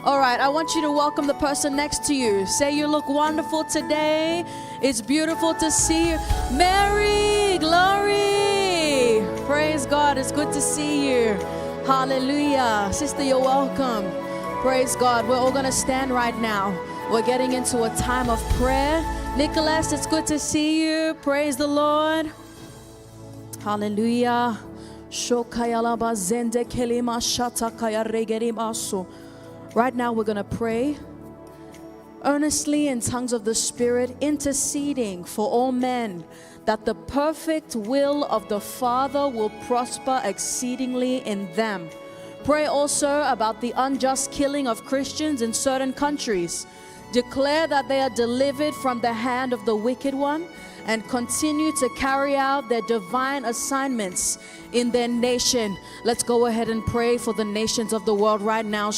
All right, I want you to welcome the person next to you. Say, you look wonderful today. It's beautiful to see you. Mary, glory. Praise God. It's good to see you. Hallelujah. Sister, you're welcome. Praise God. We're all going to stand right now. We're getting into a time of prayer. Nicholas, it's good to see you. Praise the Lord. Hallelujah. Right now we're going to pray earnestly in tongues of the Spirit, interceding for all men, that the perfect will of the Father will prosper exceedingly in them. Pray also about the unjust killing of Christians in certain countries. Declare that they are delivered from the hand of the wicked one and continue to carry out their divine assignments in their nation. Let's go ahead and pray for the nations of the world right now.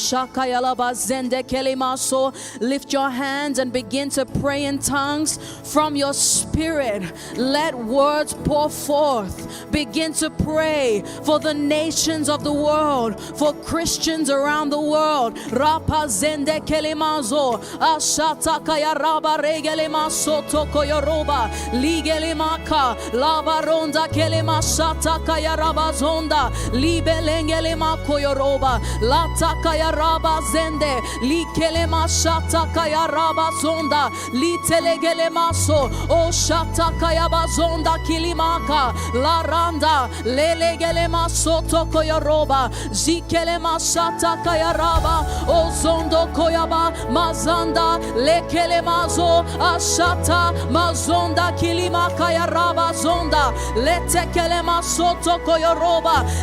Lift your hands and begin to pray in tongues from your spirit. Let words pour forth. Begin to pray for the nations of the world, for Christians around the world. Rapa zende kelemazo ashata kaya raba regelema soto koyoroba ligelemaka lavaronda kelema shata kaya zonda libelengele makoyoroba lata kaya raba zende likelema shata kaya raba zonda litelegele maso o shata kaya bazonda kilimaka la randa lelegele masoto koyoroba zikele mashata kaya raba o zondo koyaba mazanda lekele mazo ashata mazonda kilima kaya raba zonda letekele masoto koyoroba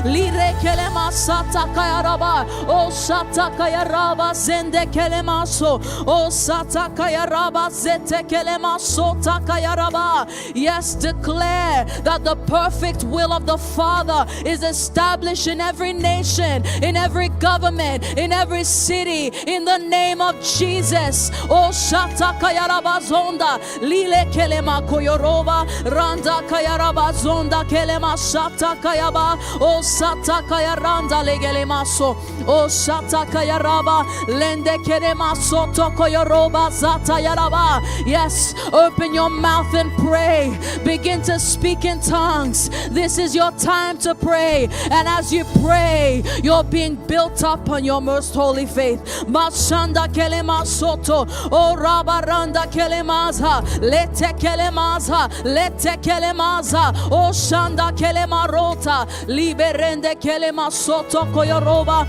lire kelema sata kayaraba o sata kayaraba zende kelemaso o sata kayaraba zete kelema sota kayaraba. Yes, declare that the perfect will of the Father is established in every nation, in every government, in every city, in the name of Jesus. O shata kayaraba zonda lile kelema koyoroba randa kayaraba zonda kelema shata kayaba o sata kayaranda legele maso o shata kayaraba lende kere maso to koyoroba zata yaraba. Yes, open your mouth and pray. Begin to speak in tongues. This is your time to pray, and as you pray, you're being built up on your most holy faith. Mashanda kelema soto o rabaranda kelemaza lete kelemaza o shanda kelema rota liberende kelema soto koyoroba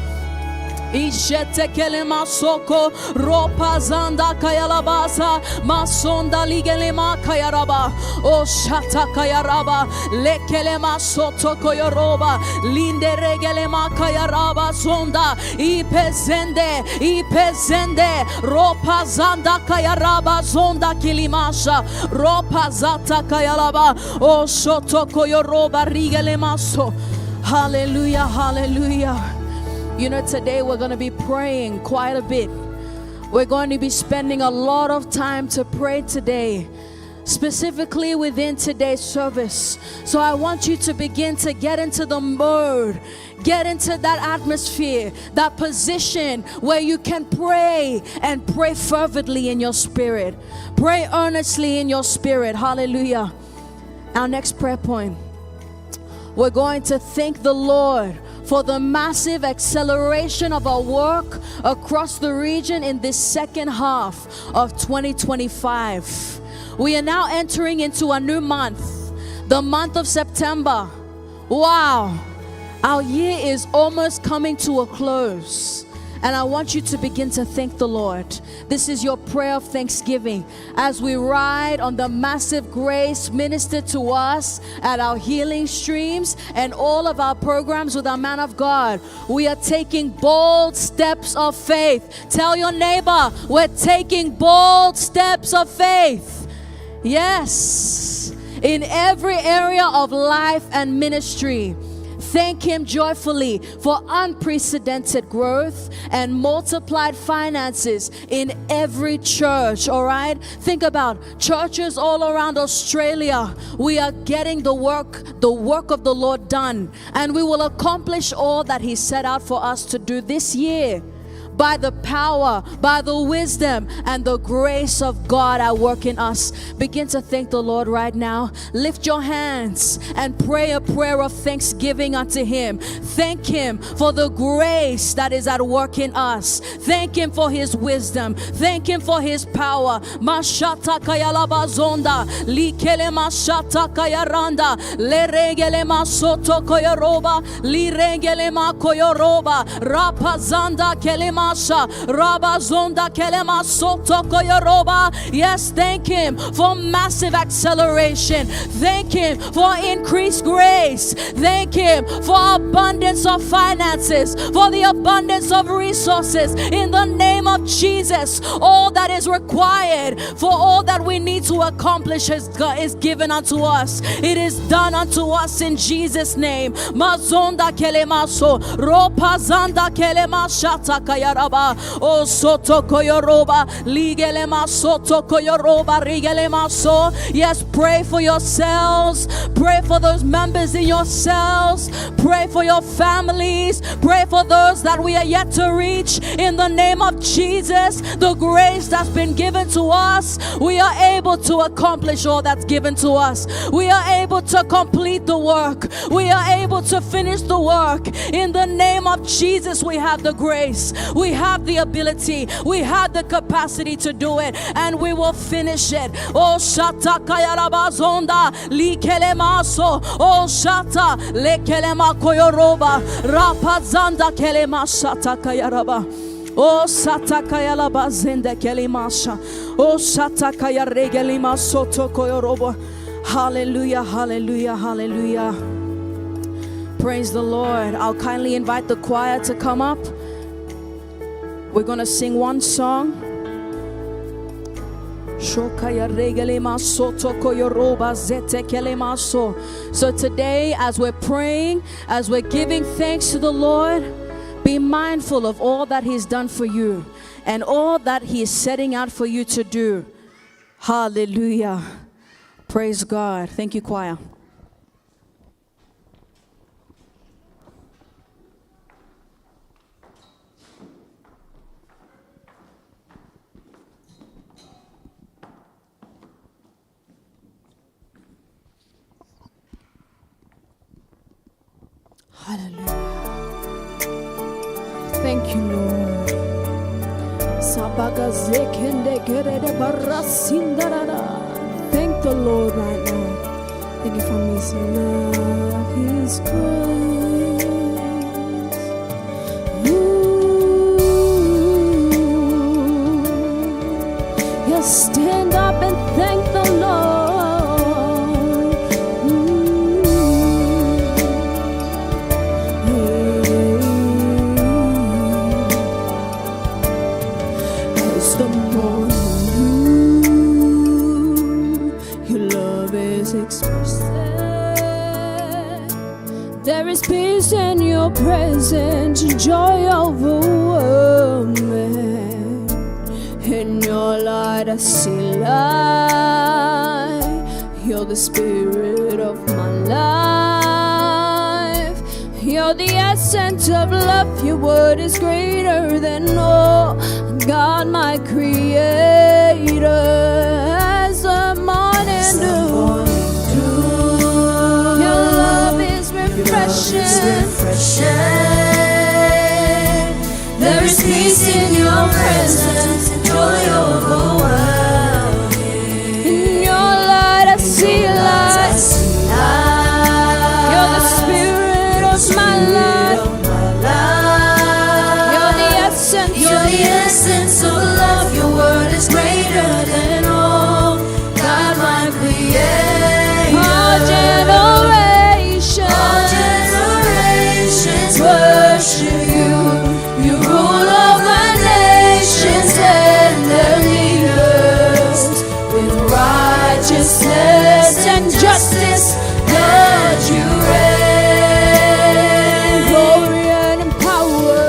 Ishete kelema soko ropa zanda kayalabasa masonda ligelema kayaraba o shata kayaraba lekelema soto koyoroba linde regelema kayaraba zonda ipezende ropa zanda kayaraba zonda kilimasha ropa zata kayalaba o soto koyoroba rigelema so. Hallelujah, hallelujah. You know, today we're going to be praying quite a bit. We're going to be spending a lot of time to pray today, specifically within today's service. So I want you to begin to get into the mode, get into that atmosphere, that position where you can pray and pray fervently in your spirit. Pray earnestly in your spirit. Hallelujah. Our next prayer point. We're going to thank the Lord for the massive acceleration of our work across the region in this second half of 2025. We are now entering into a new month, the month of September. Wow, our year is almost coming to a close. And I want you to begin to thank the Lord. This is your prayer of thanksgiving as we ride on the massive grace ministered to us at our healing streams and all of our programs with our man of God. We are taking bold steps of faith. Tell your neighbor, we're taking bold steps of faith. Yes, in every area of life and ministry. Thank Him joyfully for unprecedented growth and multiplied finances in every church, all right? Think about churches all around Australia. We are getting the work of the Lord done, and we will accomplish all that He set out for us to do this year by the power, by the wisdom, and the grace of God at work in us. Begin to thank the Lord right now. Lift your hands and pray a prayer of thanksgiving unto Him. Thank Him for the grace that is at work in us. Thank Him for His wisdom. Thank Him for His power. Mashata kayalabazonda, likele mashata kayaranda, leregele masoto koyoroba, liregele makoyoroba, rapazanda kelemasha, rabazonda kelema soto koyoroba. Yes, thank Him for massive acceleration. Thank Him for increased grace. Thank Him for abundance of finances, for the abundance of resources. In the name of Jesus, all that is required for all that we need to accomplish is given unto us. It is done unto us in Jesus' name. Mazonda kelemaso, ropazanda kelemashata kayaraba, o soto koyoroba, ligelema soto koyoroba, rigelemaso. Yes, pray for yourselves. Pray for those members in yourselves. Pray for your families. Pray for those that we are yet to reach. In the name of Jesus, the grace that's been given to us, we are able to accomplish all that's given to us. We are able to complete the work. We are able to finish the work. In the name of Jesus, we have the grace. We have the ability. We have the capacity to do it, and we will finish it. Oh, shata kayarabazonda, likelemaso. Oh, shata lekelema koyoroba, rapazanda kelema shata kayaraba. Oh, satakaya la bazende kelimasha. Oh, satakaya regelima soto koyorobo. Hallelujah, hallelujah, hallelujah. Praise the Lord. I'll kindly invite the choir to come up. We're going to sing one song. So today, as we're praying, as we're giving thanks to the Lord, be mindful of all that He's done for you and all that He is setting out for you to do. Hallelujah. Praise God. Thank you, choir. Hallelujah. Thank you, Lord. Thank the Lord right now. Thank you for His love, His grace. Yes, stand up and thank the Lord. The more your love is expressed, there is peace in your presence, joy overwhelming. In your light I see light. You're the spirit of my life. You're the essence of love. Your word is greater than all. God, my creator, as the morning dew. Your love is refreshing. There is peace in your presence, joy overwhelming. In your light I see light. You're the spirit of my life. You're the essence of love. Your word is greater than all. God, my creator. All generations worship you. You rule over nations and their leaders. With righteousness and justice, God, you reign. Glory and power.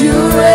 you reign.